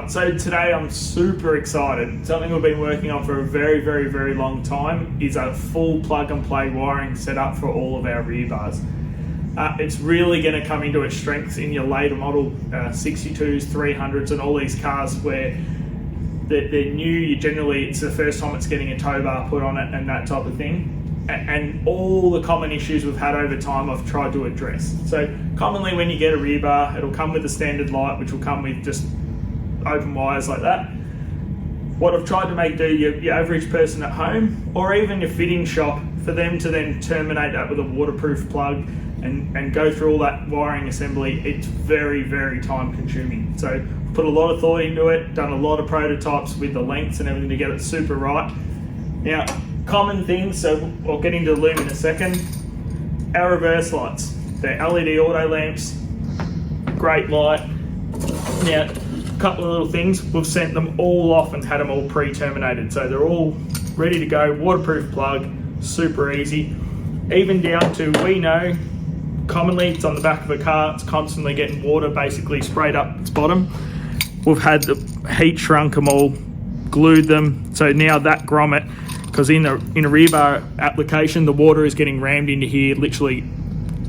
everyone. So today I'm super excited. Something we've been working on for a very long time is a full plug and play wiring setup for all of our rear bars. It's really going to come into its strengths in your later model 62s, 300s and all these cars where they're new. It's the first time it's getting a tow bar put on it and that type of thing. And all the common issues we've had over time I've tried to address. So commonly when you get a rear bar, it'll come with a standard light, which will come with just open wires like that. What I've tried to make do your average person at home or even your fitting shop, for them to then terminate that with a waterproof plug and go through all that wiring assembly, it's very time consuming. So put a lot of thought into it, done a lot of prototypes with the lengths and everything to get it super right. Now, common things, so I'll get into Loom in a second. Our reverse lights, they're LED auto lamps, great light. Now, a couple of little things, we've sent them all off and had them all pre-terminated. So they're all ready to go, waterproof plug, super easy. Even down to, we know, commonly it's on the back of a car, it's constantly getting water basically sprayed up its bottom. We've had the heat shrunk them all, glued them, so now that grommet, because in a rear bar application, the water is getting rammed into here literally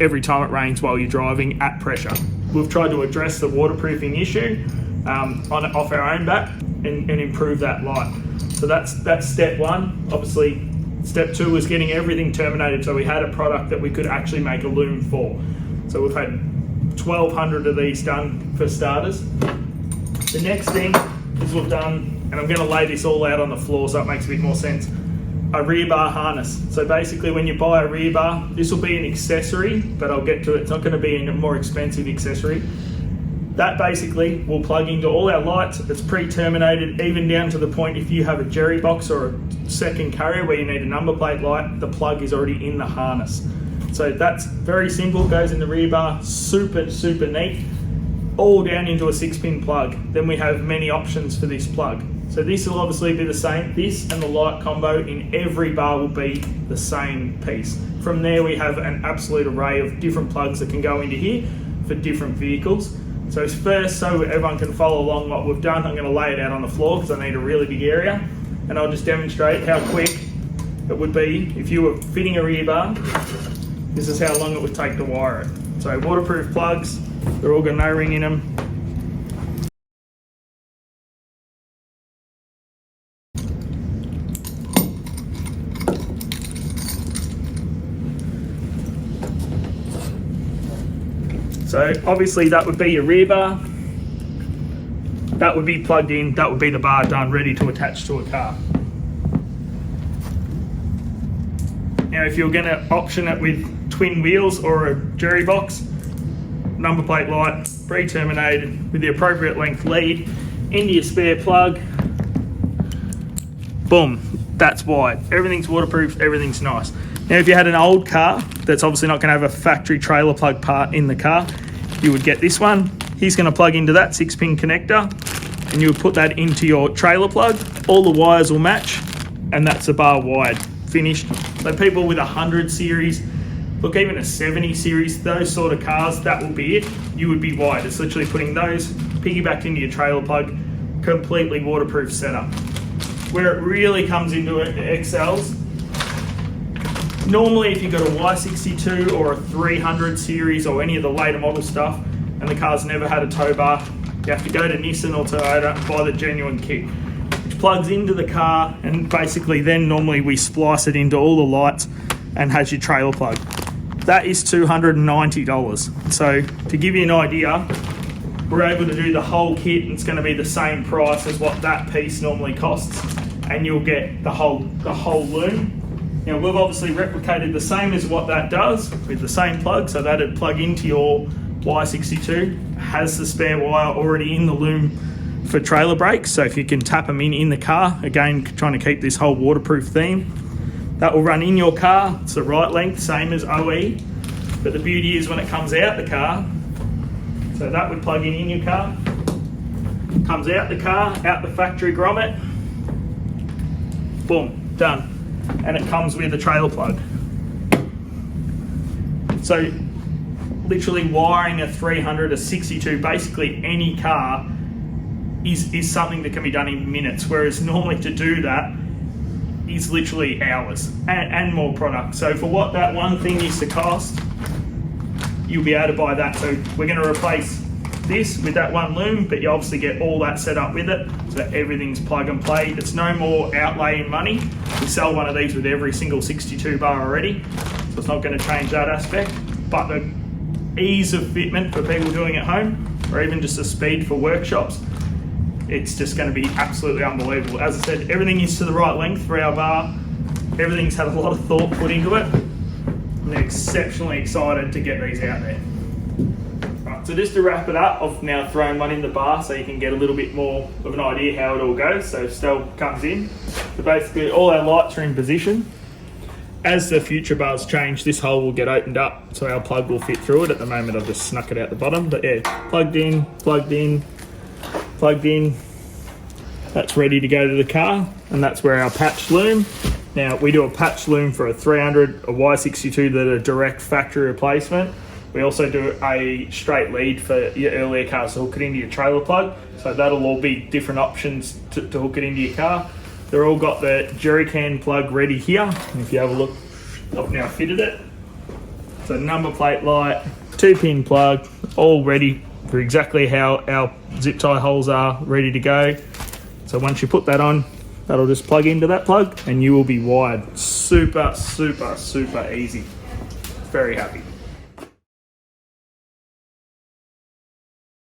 every time it rains while you're driving at pressure. We've tried to address the waterproofing issue off our own back and improve that light. So that's step one. Obviously, step two was getting everything terminated, so we had a product that we could actually make a Loom for. So we've had 1,200 of these done for starters. The next thing is we've done, and I'm going to lay this all out on the floor so it makes a bit more sense, a rear bar harness. So basically when you buy a rear bar, this will be an accessory, but I'll get to it. It's not going to be a more expensive accessory. That basically will plug into all our lights. It's pre-terminated, even down to the point if you have a jerry box or a second carrier where you need a number plate light, the plug is already in the harness. So that's very simple, goes in the rear bar, super neat, all down into a 6-pin plug. Then we have many options for this plug. So this will obviously be the same. This and the light combo in every bar will be the same piece. From there we have an absolute array of different plugs that can go into here for different vehicles. So first, so everyone can follow along what we've done, I'm going to lay it out on the floor because I need a really big area, and I'll just demonstrate how quick it would be if you were fitting a rear bar. This is how long it would take to wire it. So waterproof plugs, they're all got no ring in them. So obviously that would be your rear bar, that would be plugged in, that would be the bar done, ready to attach to a car. Now if you're going to option it with twin wheels or a jerry box, number plate light, pre-terminated with the appropriate length lead, into your spare plug, boom, that's wide. Everything's waterproof, everything's nice. Now if you had an old car that's obviously not going to have a factory trailer plug part in the car, you would get this one. He's going to plug into that 6-pin connector and you would put that into your trailer plug. All the wires will match and that's the bar wide, finished. So people with a 100 series, look, even a 70 series, those sort of cars, that will be it. You would be wide. It's literally putting those piggybacked into your trailer plug, completely waterproof setup. Where it really comes into it, excels. Normally, if you've got a Y62 or a 300 series or any of the later model stuff, and the car's never had a tow bar, you have to go to Nissan or Toyota and buy the genuine kit, which plugs into the car, and basically then normally we splice it into all the lights and has your trailer plug. That is $290. So to give you an idea, we're able to do the whole kit and it's going to be the same price as what that piece normally costs, and you'll get the whole Loom. Now we've obviously replicated the same as what that does with the same plug, so that'd plug into your Y62, has the spare wire already in the Loom for trailer brakes, so if you can tap them in the car, again trying to keep this whole waterproof theme, that will run in your car. It's the right length, same as OE, but the beauty is when it comes out the car, so that would plug in your car, comes out the car, out the factory grommet, boom, done. And it comes with a trailer plug. So literally wiring a 300, a 62, basically any car is something that can be done in minutes, whereas normally to do that is literally hours and more product. So for what that one thing used to cost, you'll be able to buy that. So we're going to replace this with that one loom, but you obviously get all that set up with it, so everything's plug and play. It's no more outlay in money. We sell one of these with every single 62 bar already, so it's not going to change that aspect. But the ease of fitment for people doing at home, or even just the speed for workshops, it's just going to be absolutely unbelievable. As I said, everything is to the right length for our bar. Everything's had a lot of thought put into it. I'm exceptionally excited to get these out there. Right, so just to wrap it up, I've now thrown one in the bar so you can get a little bit more of an idea how it all goes. So Stel comes in. So basically all our lights are in position. As the future bars change, this hole will get opened up so our plug will fit through it. At the moment I've just snuck it out the bottom, but yeah, plugged in, plugged in, plugged in. That's ready to go to the car, and that's where our patch loom. Now we do a patch loom for a 300, a Y62 that are direct factory replacement. We also do a straight lead for your earlier car, so hook it into your trailer plug. So that'll all be different options to hook it into your car. They're all got the jerry can plug ready here. And if you have a look, I've now fitted it. So number plate light, 2-pin plug, all ready for exactly how our zip tie holes are ready to go. So once you put that on, that'll just plug into that plug and you will be wired. Super, super, super easy. Very happy.